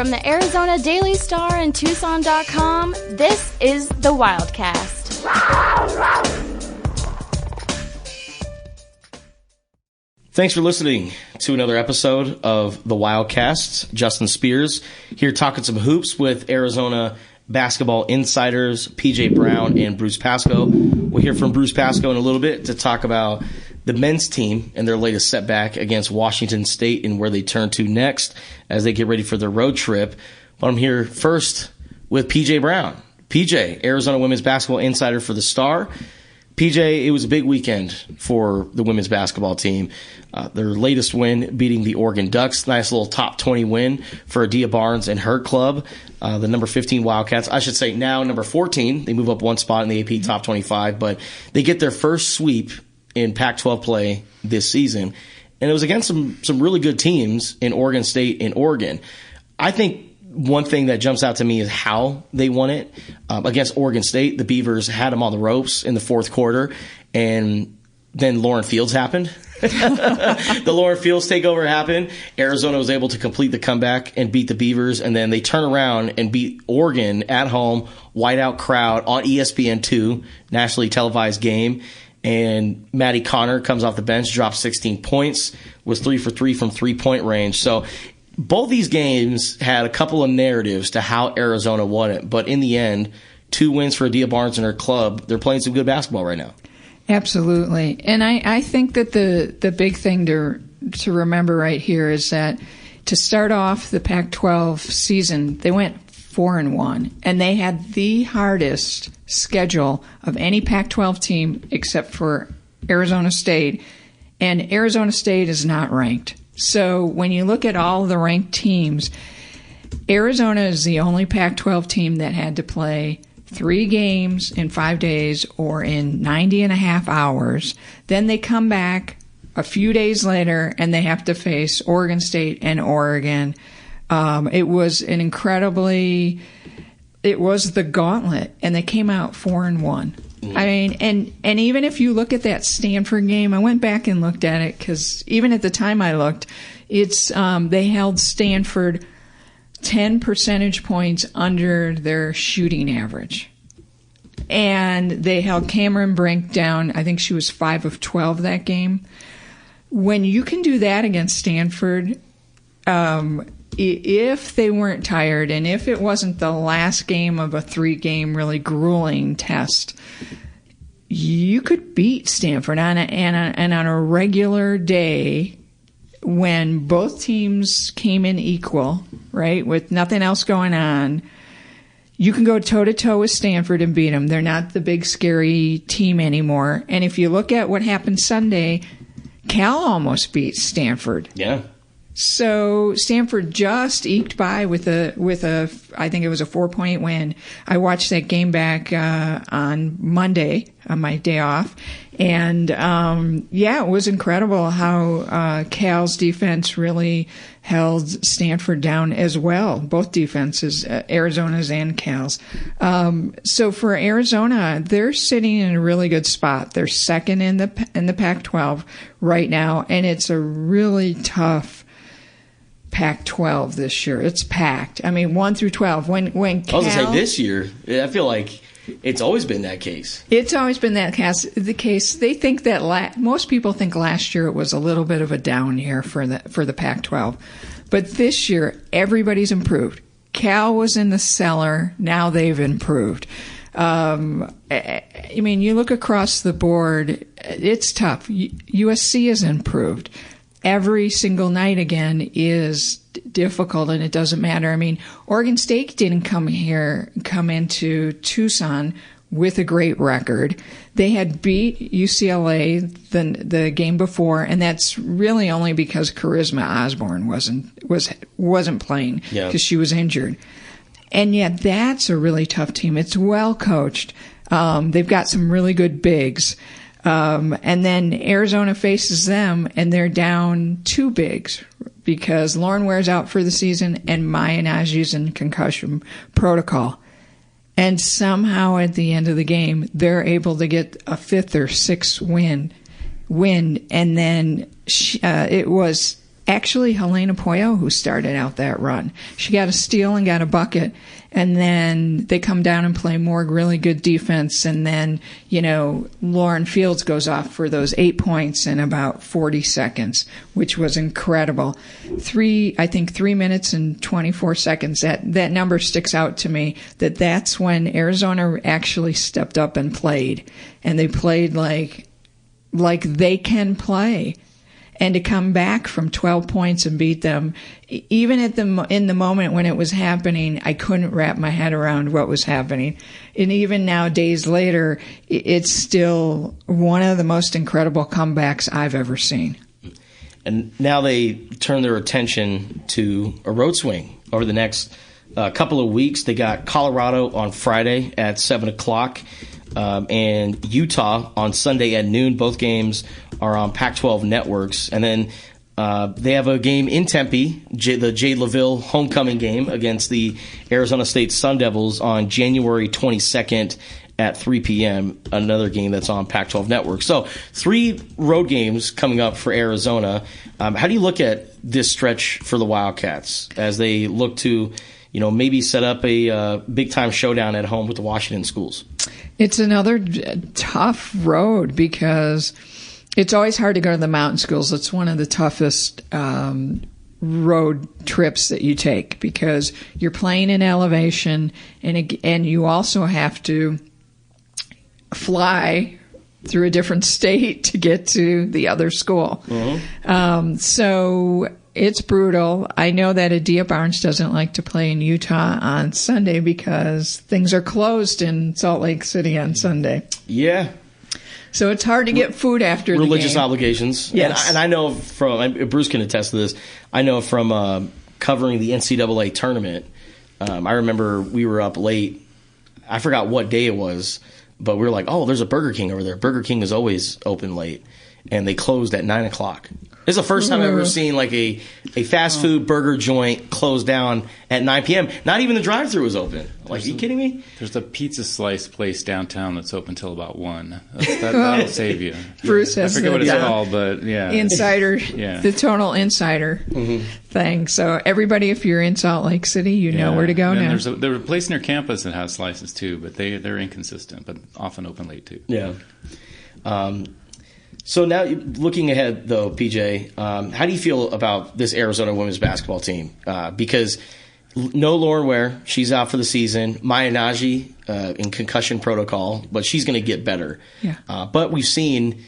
From the Arizona Daily Star and Tucson.com, this is the Wildcast. Thanks for listening to another episode of the Wildcast. Justin Spears here talking some hoops with Arizona basketball insiders PJ Brown and Bruce Pascoe. We'll hear from Bruce Pascoe in a little bit to talk about the men's team and their latest setback against Washington State and where they turn to next as they get ready for their road trip. But I'm here first with PJ Brown. PJ, Arizona women's basketball insider for the Star. PJ, it was a big weekend for the women's basketball team. Their latest win, beating the Oregon Ducks. Nice little top 20 win for Adia Barnes and her club, the number 15 Wildcats. I should say now number 14. They move up one spot in the AP top 25, but they get their first sweep in Pac-12 play this season. And it was against some really good teams in Oregon State and Oregon. I think one thing that jumps out to me is how they won it. Against Oregon State, the Beavers had them on the ropes in the fourth quarter, and then Lauren Fields happened. The Lauren Fields takeover happened. Arizona was able to complete the comeback and beat the Beavers, and then they turn around and beat Oregon at home, whiteout crowd on ESPN2, nationally televised game. And Maddie Connor comes off the bench, drops 16 points, was 3 for 3 from three-point range. So both these games had a couple of narratives to how Arizona won it. But in the end, 2 wins for Adia Barnes and her club. They're playing some good basketball right now. Absolutely. And I think that the big thing to remember right here is that to start off the Pac-12 season, they went 4-1, and they had the hardest schedule of any Pac-12 team except for Arizona State, and Arizona State is not ranked. So when you look at all the ranked teams, Arizona is the only Pac-12 team that had to play 3 games in 5 days or in 90 and a half hours. Then they come back a few days later and they have to face Oregon State and Oregon. It was the gauntlet, and they came out 4-1. I mean, and even if you look at that Stanford game, I went back and looked at it because even at the time I looked, it's they held Stanford 10 percentage points under their shooting average. And they held Cameron Brink down. I think she was 5 of 12 that game. When you can do that against Stanford, if they weren't tired and if it wasn't the last game of a 3-game really grueling test, you could beat Stanford on a regular day when both teams came in equal, right, with nothing else going on. You can go toe-to-toe with Stanford and beat them. They're not the big, scary team anymore. And if you look at what happened Sunday, Cal almost beat Stanford. Yeah. So Stanford just eked by with a I think it was a 4-point win. I watched that game back on Monday on my day off, and it was incredible how Cal's defense really held Stanford down as well. Both defenses, Arizona's and Cal's. So for Arizona, they're sitting in a really good spot. They're second in the Pac-12 right now, and it's a really tough Pac-12 this year. It's packed. I mean, 1 through 12. When Cal, I was going to say this year, I feel like it's always been that case. It's always been that the case. They think that most people think last year it was a little bit of a down year for the Pac-12, but this year everybody's improved. Cal was in the cellar. Now they've improved. I mean, you look across the board, it's tough. USC has improved. Every single night again is difficult, and it doesn't matter. I mean, Oregon State didn't come into Tucson with a great record. They had beat UCLA the game before, and that's really only because Charisma Osborne wasn't playing because she was injured. And yet that's a really tough team. It's well coached. They've got some really good bigs. And then Arizona faces them, and they're down 2 bigs because Lauren Ware's out for the season and Maya Naji's in concussion protocol. And somehow at the end of the game, they're able to get a 5th or 6th win. And then it was actually Helena Poyo who started out that run. She got a steal and got a bucket, and then they come down and play more really good defense, and then, Lauren Fields goes off for those 8 points in about 40 seconds, which was incredible. 3 minutes and 24 seconds. That number sticks out to me, that's when Arizona actually stepped up and played, and they played like they can play. And to come back from 12 points and beat them, even in the moment when it was happening, I couldn't wrap my head around what was happening. And even now, days later, it's still one of the most incredible comebacks I've ever seen. And now they turn their attention to a road swing over the next couple of weeks. They got Colorado on Friday at 7 o'clock. And Utah on Sunday at noon. Both games are on Pac-12 networks. And then they have a game in Tempe, the Jade LaVille homecoming game against the Arizona State Sun Devils on January 22nd at 3 p.m., another game that's on Pac-12 network. So 3 road games coming up for Arizona. How do you look at this stretch for the Wildcats as they look to maybe set up a big-time showdown at home with the Washington schools? It's another tough road because it's always hard to go to the mountain schools. It's one of the toughest road trips that you take because you're playing in elevation, and you also have to fly through a different state to get to the other school. Mm-hmm. So it's brutal. I know that Adia Barnes doesn't like to play in Utah on Sunday because things are closed in Salt Lake City on Sunday. Yeah. So it's hard to get food after the game. Religious obligations. Yes. And I know Bruce can attest to this, I know from covering the NCAA tournament, I remember we were up late. I forgot what day it was, but we were like, oh, there's a Burger King over there. Burger King is always open late. And they closed at 9 o'clock. This is the first time I've ever seen like a fast food burger joint close down at 9 p.m. Not even the drive-thru was open. Like, are you kidding me? There's a pizza slice place downtown that's open till about 1. That'll save you. Bruce has I forget what it's called, but yeah. Insider, yeah. The total insider thing. So everybody, if you're in Salt Lake City, you know where to go now. There's a place near campus that has slices too, but they're inconsistent, but often open late too. Yeah. So now, looking ahead, though, PJ, how do you feel about this Arizona women's basketball team? Because no Lauren Ware, she's out for the season. Maya Nagy in concussion protocol, but she's going to get better. Yeah. But we've seen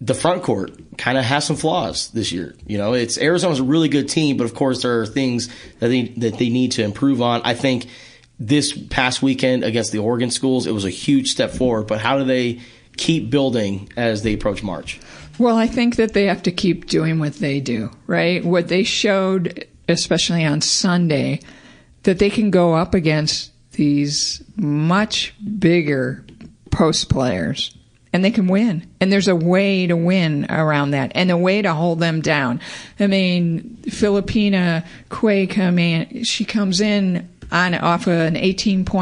the front court kind of has some flaws this year. It's Arizona's a really good team, but of course there are things that they need to improve on. I think this past weekend against the Oregon schools, it was a huge step forward. But how do they keep building as they approach March? Well, I think that they have to keep doing what they do, right? What they showed, especially on Sunday, that they can go up against these much bigger post players and they can win. And there's a way to win around that and a way to hold them down. I mean, Filipina Quay she comes in off an 18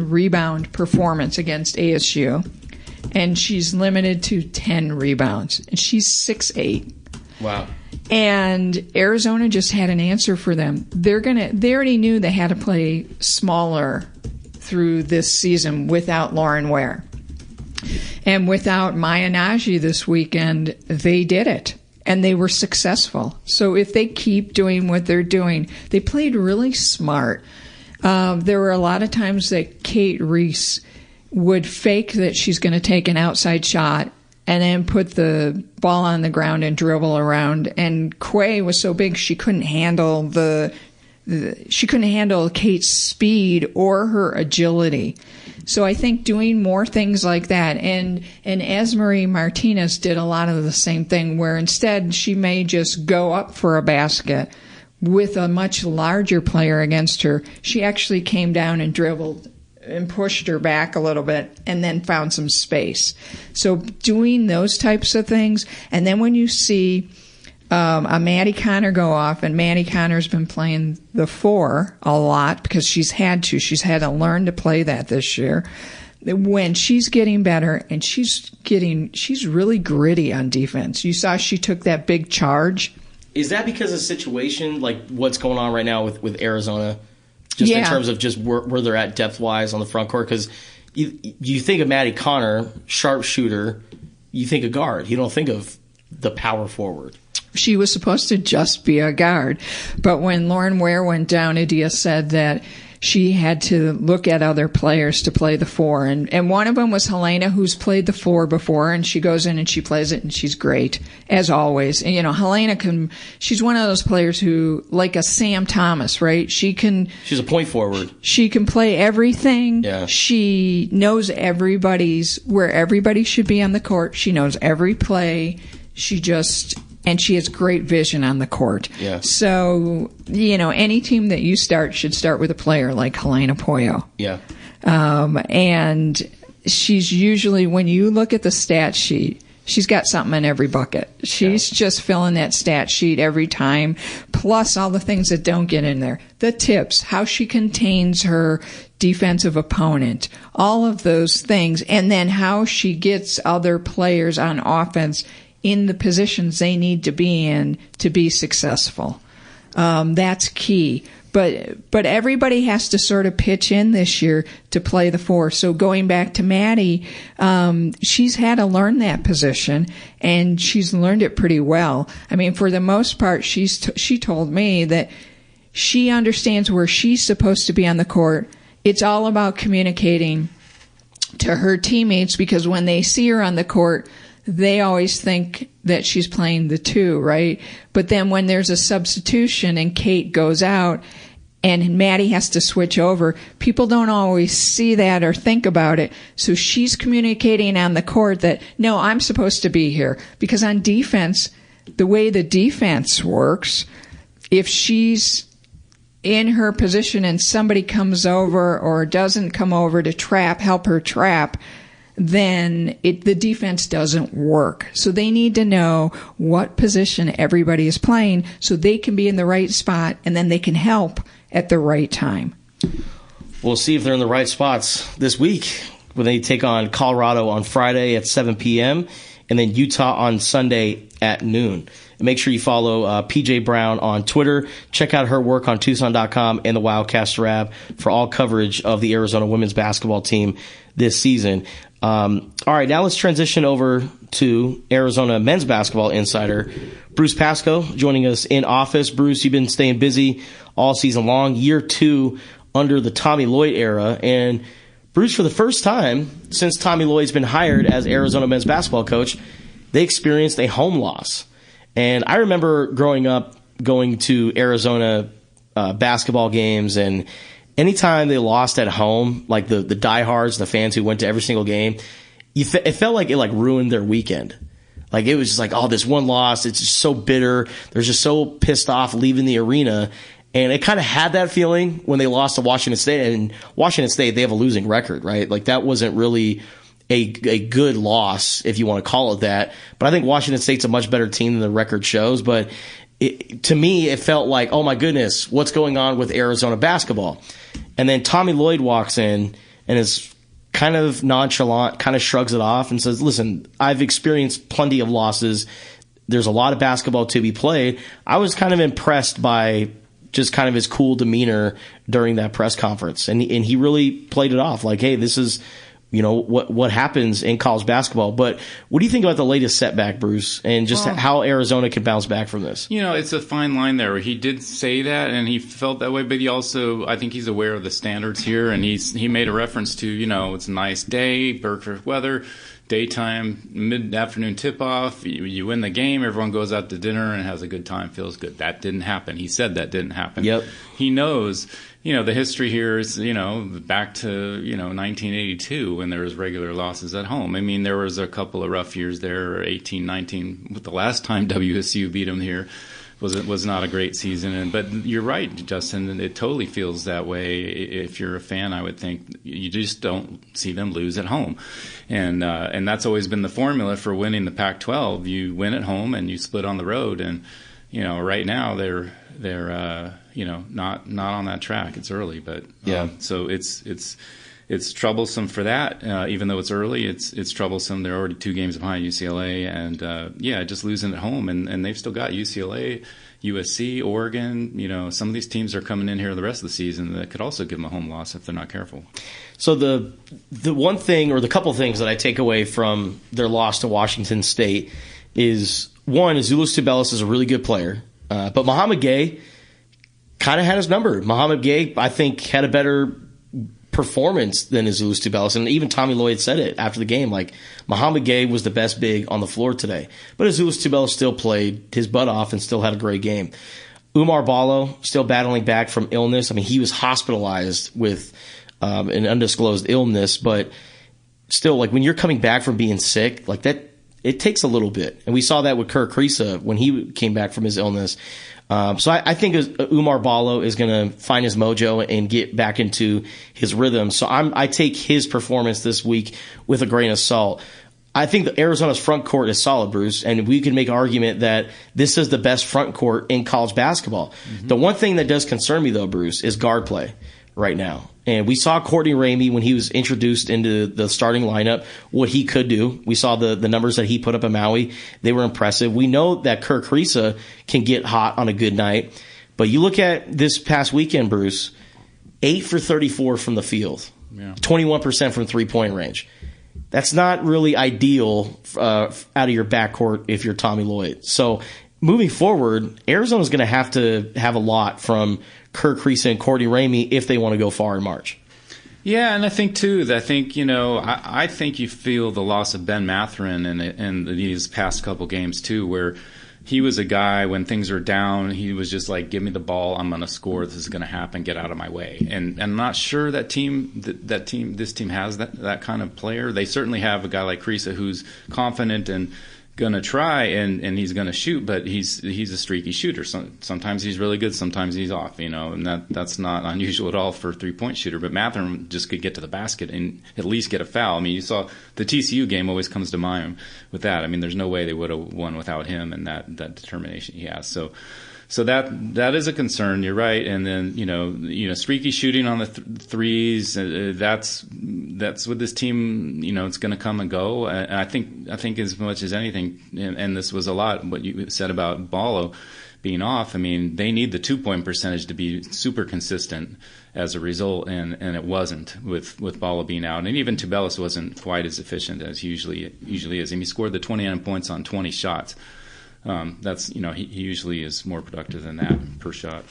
rebound performance against ASU, and she's limited to 10 rebounds, and she's 6'8". Wow. And Arizona just had an answer for them. They already knew they had to play smaller through this season without Lauren Ware. And without Maya Nagy this weekend, they did it. And they were successful. So if they keep doing what they're doing, they played really smart. There were a lot of times that Kate Reese would fake that she's going to take an outside shot and then put the ball on the ground and dribble around. And Quay was so big she couldn't handle Kate's speed or her agility. So I think doing more things like that, and Esmery Martinez did a lot of the same thing, where instead she may just go up for a basket with a much larger player against her. She actually came down and dribbled and pushed her back a little bit and then found some space. So doing those types of things. And then when you see a Maddie Connor go off, and Maddie Connor's been playing the 4 a lot because she's had to learn to play that this year. When she's getting better and she's really gritty on defense. You saw she took that big charge Is that because of the situation, like what's going on right now with Arizona, just in terms of just where they're at depth-wise on the front court? Because you think of Maddie Connor, sharpshooter, you think of guard. You don't think of the power forward. She was supposed to just be a guard. But when Lauren Ware went down, Adia said that she had to look at other players to play the 4. And one of them was Helena, who's played the 4 before, and she goes in and she plays it, and she's great, as always. And, Helena she's one of those players who, like a Sam Thomas, right? She's a point forward. She can play everything. Yeah. She knows where everybody should be on the court. She knows every play. And she has great vision on the court. Yeah. So, any team that you start should start with a player like Helena Pollo. Yeah. And she's usually, when you look at the stat sheet, she's got something in every bucket. She's just filling that stat sheet every time, plus all the things that don't get in there. The tips, how she contains her defensive opponent, all of those things, and then how she gets other players on offense in the positions they need to be in to be successful. That's key. But everybody has to sort of pitch in this year to play the 4. So going back to Maddie, she's had to learn that position, and she's learned it pretty well. I mean, for the most part, she told me that she understands where she's supposed to be on the court. It's all about communicating to her teammates, because when they see her on the court, they always think that she's playing the 2, right? But then when there's a substitution and Kate goes out and Maddie has to switch over, people don't always see that or think about it. So she's communicating on the court that, no, I'm supposed to be here. Because on defense, the way the defense works, if she's in her position and somebody comes over or doesn't come over to help her trap, then the defense doesn't work. So they need to know what position everybody is playing so they can be in the right spot, and then they can help at the right time. We'll see if they're in the right spots this week when they take on Colorado on Friday at 7 p.m. and then Utah on Sunday at noon. And make sure you follow PJ Brown on Twitter. Check out her work on Tucson.com and the Wildcast app for all coverage of the Arizona women's basketball team this season. All right, now let's transition over to Arizona men's basketball insider Bruce Pascoe joining us in office. Bruce, you've been staying busy all season long, year 2 under the Tommy Lloyd era. And Bruce, for the first time since Tommy Lloyd's been hired as Arizona men's basketball coach, they experienced a home loss. And I remember growing up going to Arizona basketball games, and anytime they lost at home, like the diehards, the fans who went to every single game, it felt like it ruined their weekend. Like it was just like, oh, this one loss, it's just so bitter. They're just so pissed off leaving the arena. And it kind of had that feeling when they lost to Washington State. And Washington State, they have a losing record, right? Like that wasn't really a good loss, if you want to call it that. But I think Washington State's a much better team than the record shows. But to me, it felt like, oh my goodness, what's going on with Arizona basketball? And then Tommy Lloyd walks in and is kind of nonchalant, kind of shrugs it off and says, listen, I've experienced plenty of losses. There's a lot of basketball to be played. I was kind of impressed by just kind of his cool demeanor during that press conference. And he really played it off like, hey, this is, what happens in college basketball. But what do you think about the latest setback, Bruce, and just how Arizona can bounce back from this? It's a fine line there. He did say that, and he felt that way, but he also, I think he's aware of the standards here, and he made a reference to, it's a nice day, perfect weather, daytime, mid-afternoon tip-off, you win the game, everyone goes out to dinner and has a good time, feels good. That didn't happen. He said that didn't happen. Yep. He knows, the history here is, back to, 1982 when there was regular losses at home. I mean, there was a couple of rough years there, 18, 19, with the last time WSU beat them here. Was not a great season, but you're right, Justin. It totally feels that way. If you're a fan, I would think you just don't see them lose at home, and that's always been the formula for winning the Pac-12. You win at home and you split on the road, and right now they're not on that track. It's early, but yeah. So it's it's troublesome for that. Even though it's early, it's troublesome. They're already 2 games behind UCLA, and just losing at home, and they've still got UCLA, USC, Oregon. Some of these teams are coming in here the rest of the season that could also give them a home loss if they're not careful. So the one thing, or the couple things that I take away from their loss to Washington State is, one, Azuolas Tubelis is a really good player, but Muhammad Gay kind of had his number. Muhammad Gay, I think, had a better performance than Azuolas Tubelis, and even Tommy Lloyd said it after the game. Like, Muhammad Gay was the best big on the floor today, but Azuolas Tubelis still played his butt off and still had a great game. Oumar Ballo still battling back from illness. I mean, he was hospitalized with an undisclosed illness, but still, like, when you're coming back from being sick, like that, it takes a little bit. And we saw that with Kirk Kriisa when he came back from his illness. So I think Oumar Ballo is going to find his mojo and get back into his rhythm. So I take his performance this week with a grain of salt. I think the Arizona's front court is solid, Bruce, and we can make an argument that this is the best front court in college basketball. Mm-hmm. The one thing that does concern me, though, Bruce, is guard play right now. And we saw Courtney Ramey when he was introduced into the starting lineup, what he could do. We saw the numbers that he put up at Maui. They were impressive. We know that Kirk Kriisa can get hot on a good night. But you look at this past weekend, Bruce, 8 for 34 from the field, 21% from three-point range. That's not really ideal out of your backcourt if you're Tommy Lloyd. So moving forward, Arizona's going to have a lot from Kirk Kriisa and Courtney Ramey if they want to go far in March. Yeah, and I think, too, I think you feel the loss of Ben Mathurin in these past couple games, too, where he was a guy, when things were down, he was just like, give me the ball, I'm going to score, this is going to happen, get out of my way. And I'm not sure this team has that kind of player. They certainly have a guy like Kriisa who's confident and going to try and he's going to shoot, but he's a streaky shooter. Sometimes he's really good, sometimes he's off, and that's not unusual at all for a three-point shooter. But Mathurin just could get to the basket and at least get a foul. I mean, you saw the TCU game always comes to mind with that. I mean, there's no way they would have won without him and that determination he has. So that is a concern. You're right, and then streaky shooting on the threes. That's with this team. It's going to come and go. And I think as much as anything, and this was a lot what you said about Ballo being off. I mean, they need the 2-point percentage to be super consistent as a result, and it wasn't with Ballo being out, and even Tubelis wasn't quite as efficient as he usually is. And he scored the 29 points on 20 shots. He usually is more productive than that per shot.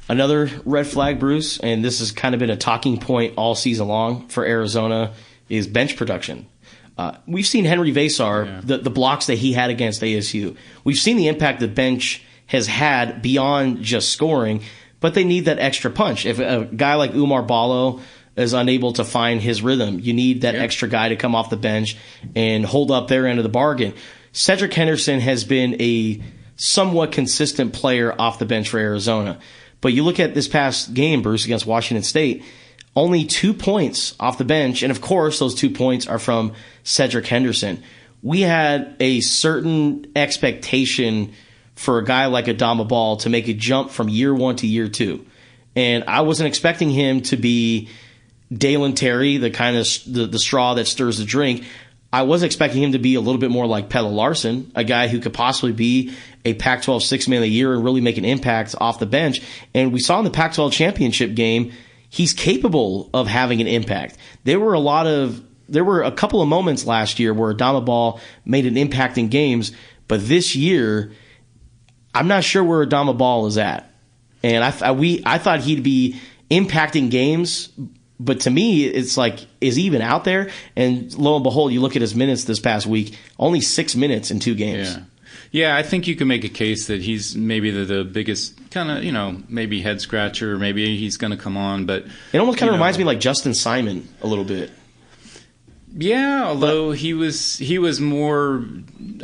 Another red flag, Bruce, and this has kind of been a talking point all season long for Arizona, is bench production. We've seen Henry Vasar, the blocks that he had against ASU. We've seen the impact the bench has had beyond just scoring, but they need that extra punch. If a guy like Oumar Ballo is unable to find his rhythm, you need that extra guy to come off the bench and hold up their end of the bargain. Cedric Henderson has been a somewhat consistent player off the bench for Arizona. But you look at this past game, Bruce, against Washington State, only 2 points off the bench. And, of course, those 2 points are from Cedric Henderson. We had a certain expectation for a guy like Adama Ball to make a jump from year 1 to year 2. And I wasn't expecting him to be Dalen Terry, the kind of the straw that stirs the drink. I was expecting him to be a little bit more like Pelle Larsson, a guy who could possibly be a Pac-12 Sixth Man of the Year and really make an impact off the bench. And we saw in the Pac-12 championship game, he's capable of having an impact. There were a couple of moments last year where Adama Ball made an impact in games, but this year, I'm not sure where Adama Ball is at. And I thought he'd be impacting games. But to me, it's like, is he even out there? And lo and behold, you look at his minutes this past week, only 6 minutes in 2 games. Yeah, I think you can make a case that he's maybe the biggest kind of, maybe head scratcher. Maybe he's going to come on. But it almost kind of reminds me like Justin Simon a little bit. Yeah, although he was more,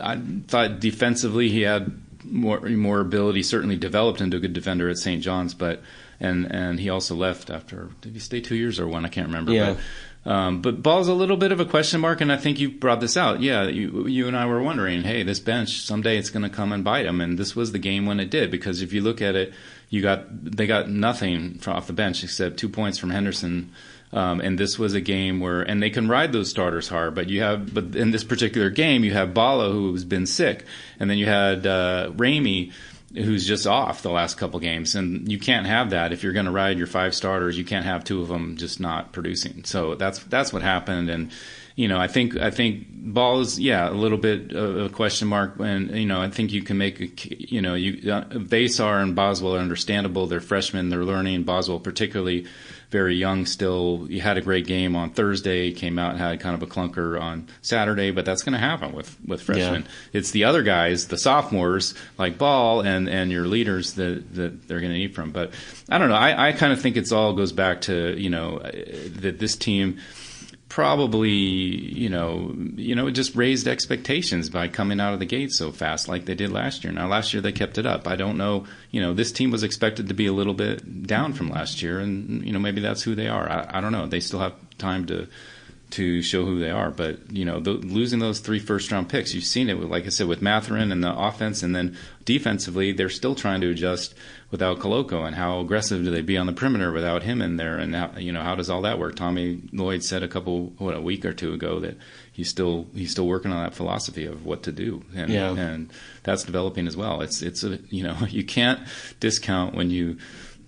I thought defensively he had more ability, certainly developed into a good defender at St. John's, but and he also left after, did he stay 2 years or 1? I can't remember. Yeah. But Ball's a little bit of a question mark, and I think you brought this out. Yeah, you and I were wondering, hey, this bench, someday it's going to come and bite them, and this was the game when it did, because if you look at it, they got nothing off the bench except 2 points from Henderson And this was a game where, and they can ride those starters hard, but in this particular game, you have Bala, who's been sick, and then you had Ramey, who's just off the last couple games, and you can't have that. If you're going to ride your 5 starters, you can't have 2 of them just not producing. So that's what happened. And I think Ball is a little bit of a question mark. And I think you can make Vasar and Boswell are understandable. They're freshmen, they're learning. Boswell particularly very young still. He had a great game on Thursday, came out and had kind of a clunker on Saturday, but that's going to happen with freshmen. Yeah. It's the other guys, the sophomores like Ball and your leaders that they're going to need from. But I don't know. I kind of think it's all goes back to that this team probably it just raised expectations by coming out of the gate so fast like they did last year. Now last year they kept it up. I don't know, this team was expected to be a little bit down from last year, and maybe that's who they are. I don't know. They still have time to show who they are, but losing those 3 first-round picks, you've seen it, like I said, with Matherin and the offense, and then defensively they're still trying to adjust without Koloko, and how aggressive do they be on the perimeter without him in there, and how does all that work? Tommy Lloyd said a week or 2 ago that he's still working on that philosophy of what to do, and that's developing as well. It's you can't discount when you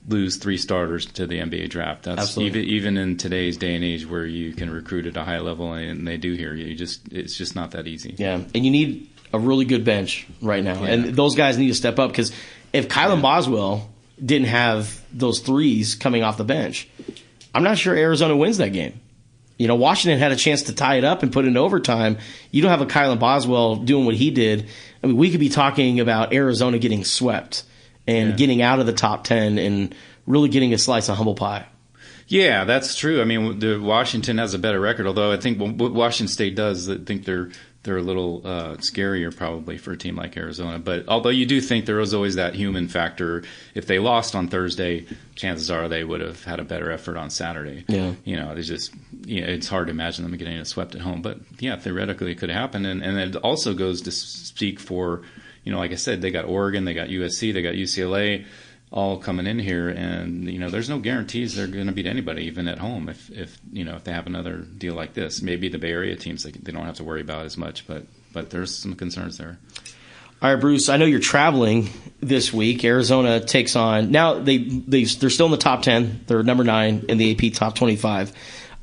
lose 3 starters to the NBA draft. That's even in today's day and age where you can recruit at a high level, and they do here. It's just not that easy. Yeah, and you need a really good bench right now, and those guys need to step up, because if Kylan Boswell didn't have those 3s coming off the bench, I'm not sure Arizona wins that game. Washington had a chance to tie it up and put it into overtime. You don't have a Kylan Boswell doing what he did. I mean, we could be talking about Arizona getting swept and getting out of the top 10 and really getting a slice of humble pie. Yeah, that's true. I mean, Washington has a better record, although I think what Washington State does, I think they're a little scarier probably for a team like Arizona. But although you do think there was always that human factor, if they lost on Thursday, chances are they would have had a better effort on Saturday. Yeah. It's hard to imagine them getting swept at home. But yeah, theoretically it could happen. And it also goes to speak for, like I said, they got Oregon, they got USC, they got UCLA all coming in here, and there's no guarantees they're going to beat anybody, even at home. If they have another deal like this, maybe the Bay Area teams they don't have to worry about as much, but there's some concerns there. All right, Bruce, I know you're traveling this week. Arizona takes on now. They're still in the top 10. They're number 9 in the AP top 25.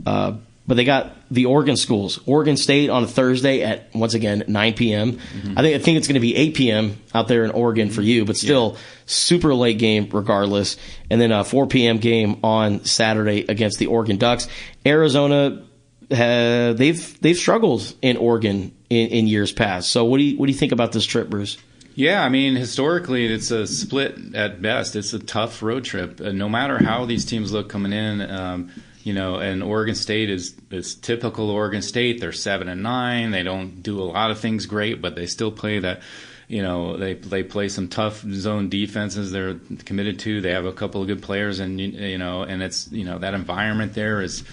But they got the Oregon schools. Oregon State on a Thursday at, once again, 9 p.m. Mm-hmm. I think it's going to be 8 p.m. out there in Oregon for you, but still super late game regardless. And then a 4 p.m. game on Saturday against the Oregon Ducks. Arizona, they've struggled in Oregon in years past. So what do you think about this trip, Bruce? Yeah, I mean, historically, it's a split at best. It's a tough road trip. No matter how these teams look coming in, and Oregon State is typical Oregon State. They're 7-9. They don't do a lot of things great, but they still play that. They play some tough zone defenses. They're committed to. They have a couple of good players, and and it's that environment there is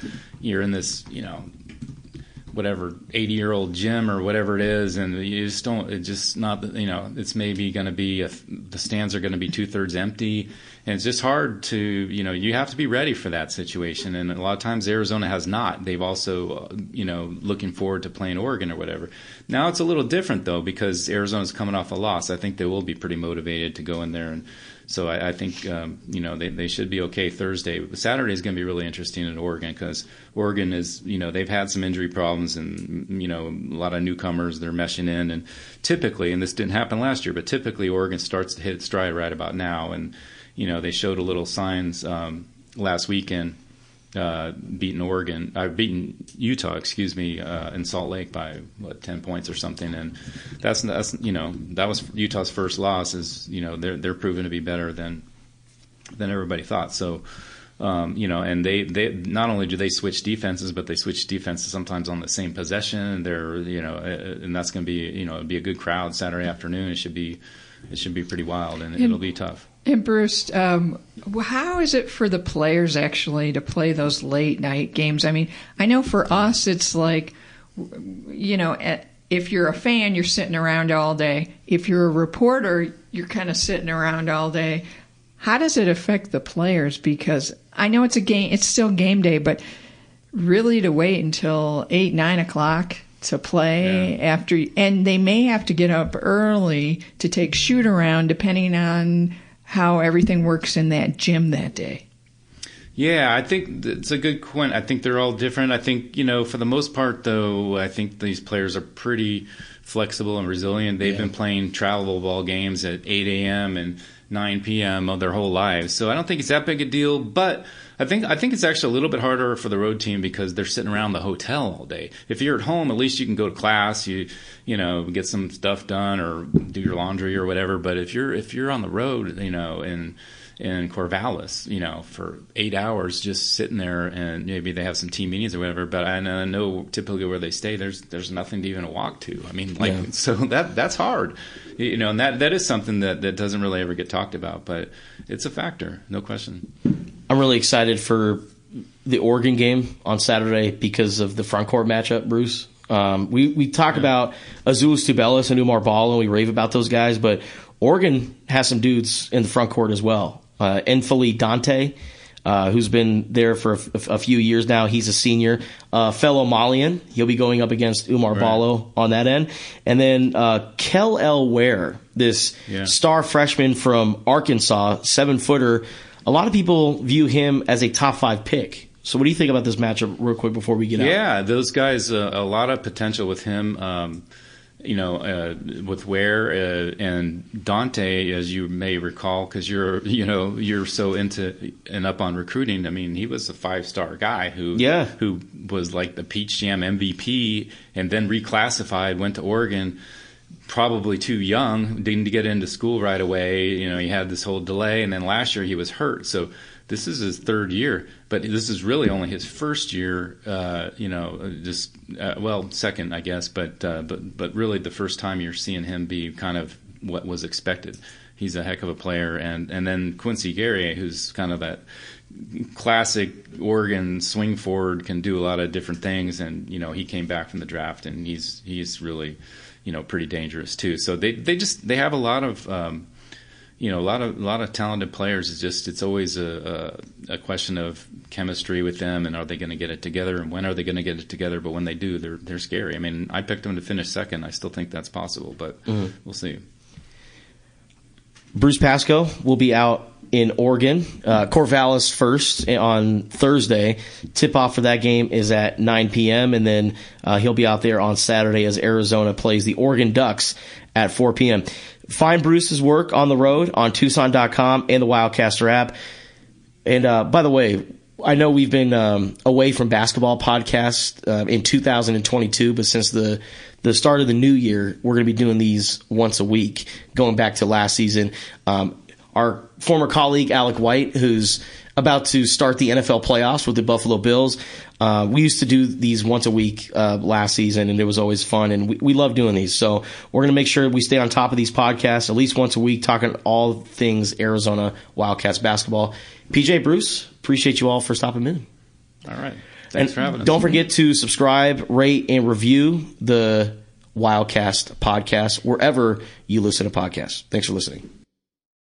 you're in this whatever 80-year-old gym or whatever it is, and you just don't. It's just not. It's maybe going to be the stands are going to be 2/3 empty. And it's just hard to, you have to be ready for that situation. And a lot of times Arizona has not. They've also, looking forward to playing Oregon or whatever. Now it's a little different, though, because Arizona's coming off a loss. I think they will be pretty motivated to go in there. And so I think, they should be okay Thursday. But Saturday is going to be really interesting in Oregon because Oregon is, they've had some injury problems and, a lot of newcomers they're meshing in. And typically, and this didn't happen last year, but typically Oregon starts to hit its stride right about now. And they showed a little signs last weekend, beating Utah, in Salt Lake by 10 points or something, and that was Utah's first loss. Is they're proven to be better than everybody thought. So and they not only do they switch defenses, but they switch defenses sometimes on the same possession. They're and that's going to be it'll be a good crowd Saturday afternoon. It should be pretty wild, and it'll be tough. And Bruce, how is it for the players actually to play those late night games? I mean, I know for us it's like, if you're a fan, you're sitting around all day. If you're a reporter, you're kind of sitting around all day. How does it affect the players? Because I know it's a game, it's still game day, but really to wait until 8, 9 o'clock to play after, and they may have to get up early to take shoot around depending on how everything works in that gym that day. Yeah, I think it's a good point. I think they're all different. I think, for the most part, though, I think these players are pretty flexible and resilient. They've been playing travel ball games at 8 a.m. and 9 p.m. of their whole lives. So I don't think it's that big a deal, but I think it's actually a little bit harder for the road team because they're sitting around the hotel all day. If you're at home, at least you can go to class, you get some stuff done or do your laundry or whatever. But if you're on the road, in Corvallis, for 8 hours just sitting there, and maybe they have some team meetings or whatever, but I know typically where they stay, there's nothing to even walk to. I mean, so that's hard, and that is something that doesn't really ever get talked about, but it's a factor, no question. I'm really excited for the Oregon game on Saturday because of the front court matchup, Bruce. We talk about Azuolas Tubelis and Umar Ball, and we rave about those guys, but Oregon has some dudes in the front court as well. Enfili Dante, who's been there for a few years now. He's a senior, fellow Malian. He'll be going up against Umar Ballo on that end. And then Kel L. Ware, this star freshman from Arkansas, 7-footer. A lot of people view him as a top 5 pick. So what do you think about this matchup real quick before we get out? Yeah, those guys, a lot of potential with him. With Ware and Dante, as you may recall, because you're so into and up on recruiting. I mean, he was a 5-star guy who was like the Peach Jam MVP, and then reclassified, went to Oregon, probably too young, didn't get into school right away. He had this whole delay, and then last year he was hurt. So this is his 3rd year, but this is really only his 1st year. Second, I guess, but really the first time you're seeing him be kind of what was expected. He's a heck of a player, and then Quincy Guerrier, who's kind of that classic Oregon swing forward, can do a lot of different things, and he came back from the draft, and he's really pretty dangerous too. So they have a lot of. A lot of talented players. It's always a question of chemistry with them, and are they going to get it together, and when are they going to get it together? But when they do, they're scary. I mean, I picked them to finish second. I still think that's possible, but we'll see. Bruce Pascoe will be out in Oregon. Corvallis first on Thursday. Tip-off for that game is at 9 p.m., and then he'll be out there on Saturday as Arizona plays the Oregon Ducks at 4 p.m. Find Bruce's work on the road on Tucson.com and the Wildcaster app. And by the way, I know we've been away from basketball podcasts in 2022, but since the start of the new year, we're going to be doing these once a week, going back to last season. Our former colleague, Alec White, who's about to start the NFL playoffs with the Buffalo Bills. We used to do these once a week last season, and it was always fun, and we love doing these. So we're going to make sure we stay on top of these podcasts at least once a week, talking all things Arizona Wildcats basketball. PJ, Bruce, appreciate you all for stopping in. All right. Thanks for having us. Don't forget to subscribe, rate, and review the Wildcast podcast wherever you listen to podcasts. Thanks for listening.